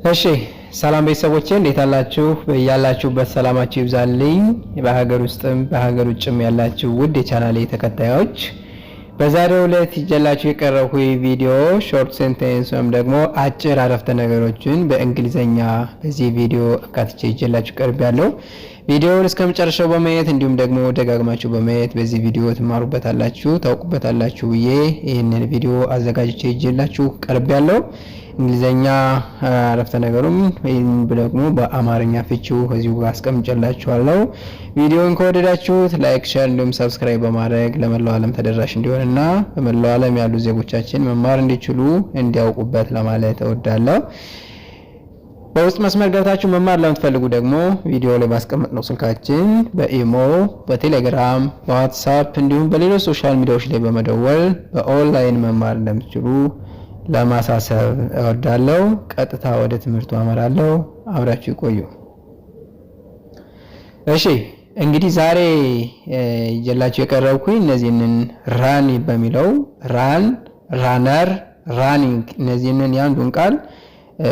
እሺ ሰላም ቤተሰቦቼ እንዴት አላችሁ? በያላችሁበት ሰላማችሁ ይብዛልኝ። በሀገር ውስጥም በሀገር ውጭም ያላችሁ ውድ የቻናሌ ተከታዮች በዛሬው ዕለት ይዤላችሁ የቀረብኩ ቪዲዮ ሾርት ሴንቴንስ ወይም ደግሞ አጭር አረፍተ ነገሮችን በእንግሊዘኛ በዚህ ቪዲዮ አካትቼ ይዤላችሁ ቀርቤያለሁ። ቪዲዮውን እስከመጨረሻው በማየት እንዲሁም ደግሞ ደጋግማችሁ በማየት በዚህ ቪዲዮ ትማሩበታላችሁ፣ ታውቁበታላችሁ ብዬ ይህንን ቪዲዮ አዘጋጅቼ ይዤላችሁ ቀርቤያለሁ። እንግሊዘኛ አረፍተ ነገሩም ወይም ደግሞ በአማርኛ ፍቺው ከዚሁ ጋር አስቀምጬላችኋለሁ። ቪዲዮውን ከወደዳችሁት ላይክ፣ ሼር እንዲሁም ሰብስክራይብ በማድረግ ለመላው ዓለም ተደራሽ እንዲሆንና በመላው ዓለም ያሉ ዜጎቻችን መማር እንዲችሉ እንዲያውቁበት ለማለት እወዳለሁ። በውስጥ መስመር ገብታችሁ መማር ለምትፈልጉ ደግሞ ቪዲዮ ላይ ባስቀመጥነው ስልካችን በኢሞ፣ በቴሌግራም፣ በዋትስአፕ እንዲሁም በሌሎች ሶሻል ሚዲያዎች ላይ በመደወል በኦንላይን መማር እንደምትችሉ ለማሳሰብ እወዳለሁ። ቀጥታ ወደ ትምህርቱ አመራለሁ። አብራችሁ ይቆዩ። እሺ እንግዲህ ዛሬ ይዤላችሁ የቀረብኩኝ እነዚህንን ራን በሚለው ራን፣ ራነር፣ ራኒንግ እነዚህንን ያንዱን ቃል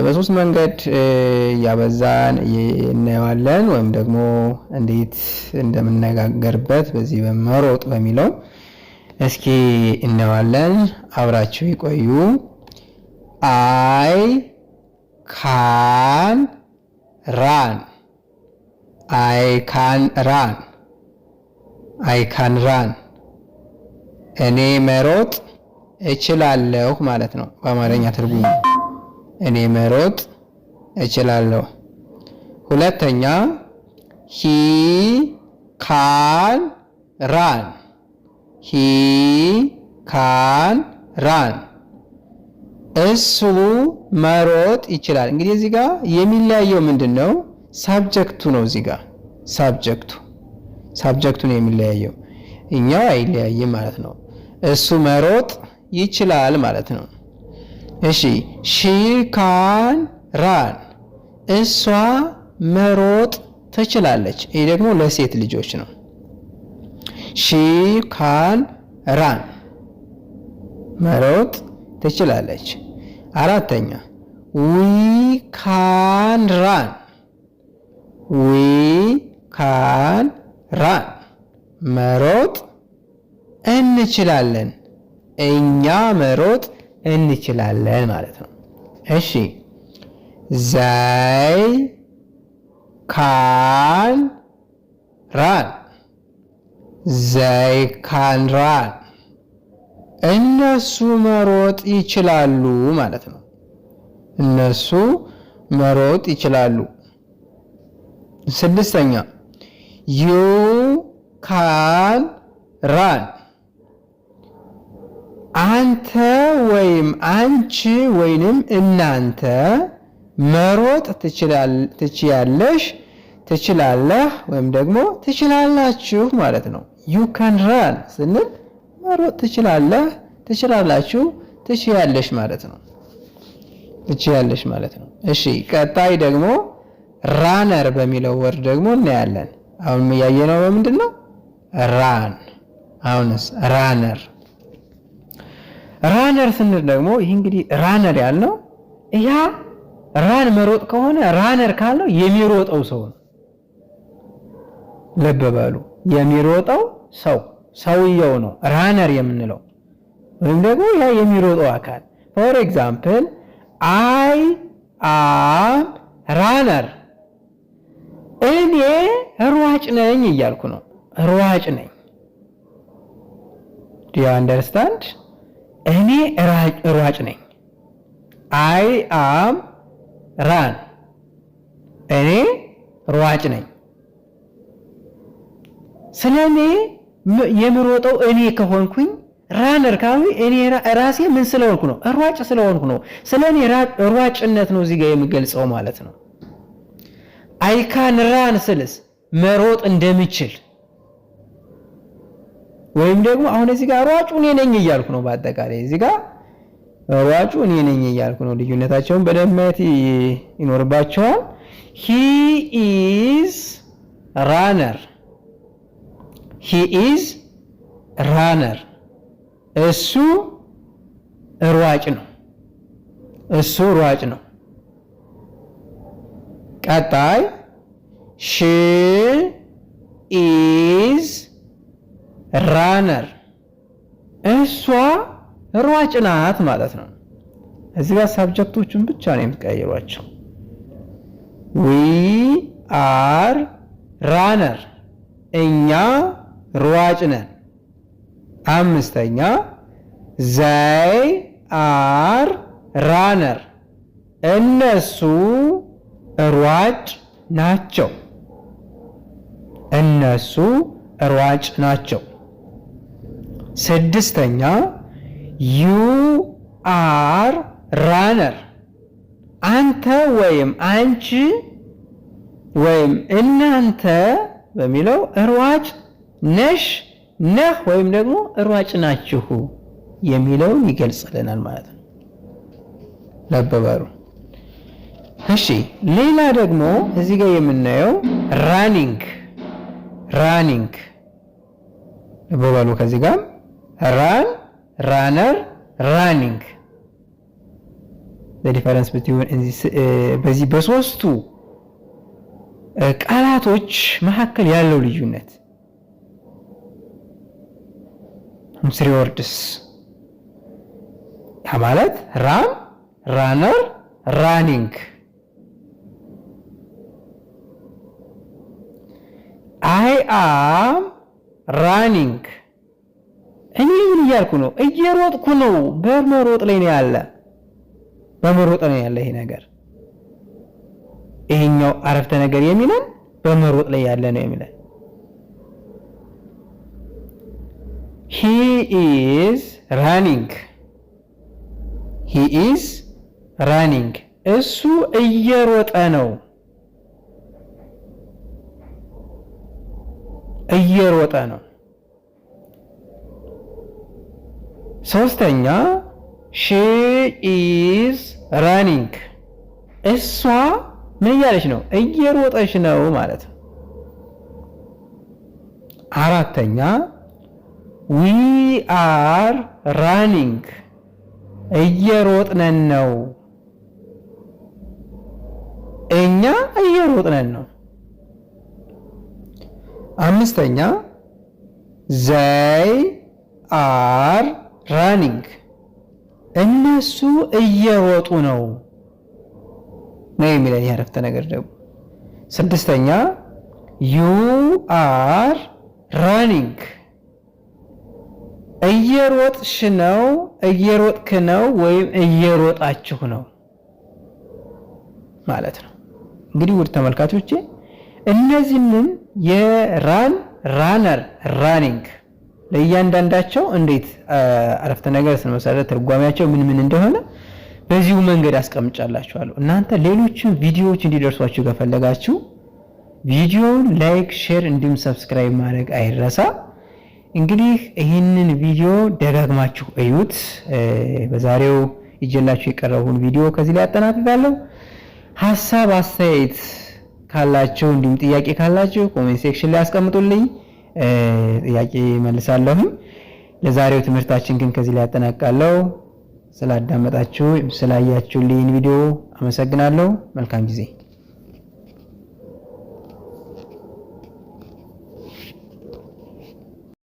በሶስት መንገድ ያበዛን እናየዋለን ወይም ደግሞ እንዴት እንደምንነጋገርበት በዚህ በመሮጥ በሚለው እስኪ እናየዋለን። አብራችሁ ይቆዩ። I can run. I can run. I can run. እኔ መሮጥ እችላለሁ ማለት ነው በአማርኛ ትርጉሙ። እኔ መሮጥ እችላለሁ። ሁለተኛ he can run. he can run. እሱ መሮጥ ይችላል። እንግዲህ እዚህ ጋር የሚለያየው ምንድነው? ሳብጀክቱ ነው። እዚህ ጋር ሳብጀክቱ ነው የሚለያየው። እኛው አይለያይም ማለት ነው። እሱ መሮጥ ይችላል ማለት ነው። እሺ she can run እሷ መሮጥ ትችላለች። ይሄ ደግሞ ለሴት ልጆች ነው። she can run መሮጥ ትችላለች። አራተኛ we can run መሮጥ እንችላለን። እኛ መሮጥ እንችላለን ማለት ነው። እሺ they can run እነሱ መሮጥ ይችላሉ ማለት ነው። እነሱ መሮጥ ይችላሉ። ስድስተኛ you can run አንተ ወይም አንቺ ወይንም እናንተ መሮጥ ትችያለሽ፣ ትችላለህ ወይም ደግሞ ትችላላችሁ ማለት ነው። you can run ስንል መሮጥ ትችላለህ፣ ትችላላችሁ፣ ትችያለሽ ማለት ነው። እሺ ቀጣይ ደግሞ ራነር በሚለው ወርድ ደግሞ እናያለን። አሁን ያየነው ምንድነው? ራን። አሁንስ ራነር ስንል ደግሞ ይሄ እንግዲህ ራነር ያልነው ያ ራን መሮጥ ከሆነ ራነር ካልነው የሚሮጠው ሰው ነው። ልብ በሉ፣ የሚሮጠው ሰውየው ነው ራነር የምንለው ወይም ደግሞ ያ የሚሮጠው አካል። ፎር ኤግዛምፕል I am runner እኔ ሯጭ ነኝ እያልኩ ነው። ሯጭ ነኝ። do you understand? እኔ ሯጭ ነኝ። I am run እኔ ሯጭ ነኝ። ስለኔ የምሮጠው እኔ ከሆንኩኝ ራነር ካሉ እኔ ራሴ ምን ስለሆንኩ ነው? ሯጭ ስለሆንኩ ነው። ስለኔ ሯጭነት ነው እዚህ ጋር የሚገልጸው ማለት ነው። I can run ስልስ መሮጥ እንደምችል ወይም ደግሞ አሁን እዚህ ጋር ሯጩ እኔ ነኝ እያልኩ ነው። በአጠቃላይ እዚህ ጋር ሯጩ እኔ ነኝ እያልኩ ነው። ልዩነታቸውን በደንብ ማየት ይኖርባቸዋል። he is runner እሱ ሯጭ ነው። ቀጣይ ሺ ኢዝ ራነር እሷ ሯጭ ናት ማለት ነው። እዚህ ጋር ሳብጀክቶቹን ብቻ ነው የምትቀይሯቸው። ዊ አር ራነር እኛ ሯጭ ነን። አምስተኛ ዘይ አር ራነር እነሱ ሯጭ ናቸው። እነሱ ሯጭ ናቸው። ስድስተኛ ዩ አር ራነር አንተ ወይም አንቺ ወይም እናንተ በሚለው ሯጭ ነሽ፣ ነህ ወይም ደግሞ ሯጭ ናችሁ የሚለውን ይገልጽልናል ማለት ነው። ለበበሩ እሺ፣ ሌላ ደግሞ እዚህ ጋር የምናየው ራኒንግ ለበበሉ ከዚህ ጋር ራን ራነር ራኒንግ ዲፈረንስ በዚህ በሶስቱ ቃላቶች መካከል ያለው ልዩነት ስሪ ወርድስ ማለት ራን ራነር ራኒንግ አይ አም ራኒንግ እኔ ምን እያልኩ ነው? እየሮጥኩ ነው። በመሮጥ ላይ ነው ያለ ይሄ ነገር። ይሄኛው አረፍተ ነገር የሚለን በመሮጥ ላይ ያለ ነው የሚለን። he is running እሱ እየሮጠ ነው። ሶስተኛ she is running እሷ ምን እያለች ነው? እየሮጠች ነው ማለት ነው። አራተኛ we are running እየሮጥነን ነው። እኛ እየሮጥነን ነው። አምስተኛ they are running እነሱ እየሮጡ ነው የሚለን ያረፍተ ነገር ደግሞ። ስድስተኛ you are running እየሮጥሽ ነው፣ እየሮጥክ ነው ወይም እየሮጣችሁ ነው ማለት ነው። እንግዲህ ውድ ተመልካቾቼ እነዚህን የራን ራነር ራኒንግ ለእያንዳንዳቸው እንዴት አረፍተ ነገር ስንመሰረት ትርጓሜያቸው ምን እንደሆነ በዚሁ መንገድ አስቀምጫላችኋለሁ። እናንተ ሌሎችን ቪዲዮዎች እንዲደርሷችሁ ከፈለጋችሁ ቪዲዮውን ላይክ፣ ሼር እንዲሁም ሰብስክራይብ ማድረግ አይረሳ። እንግዲህ ይህንን ቪዲዮ ደጋግማችሁ እዩት። በዛሬው ይዤላችሁ የቀረቡን ቪዲዮ ከዚህ ላይ አጠናቅቃለሁ። ሐሳብ አስተያየት ካላችሁ እንዲሁም ጥያቄ ካላችሁ ኮሜንት ሴክሽን ላይ አስቀምጡልኝ፣ ጥያቄ መልሳለሁ። ለዛሬው ትምህርታችን ግን ከዚህ ላይ አጠናቅቃለሁ። ስላዳመጣችሁ ስላያችሁልኝ ቪዲዮ አመሰግናለሁ። መልካም ጊዜ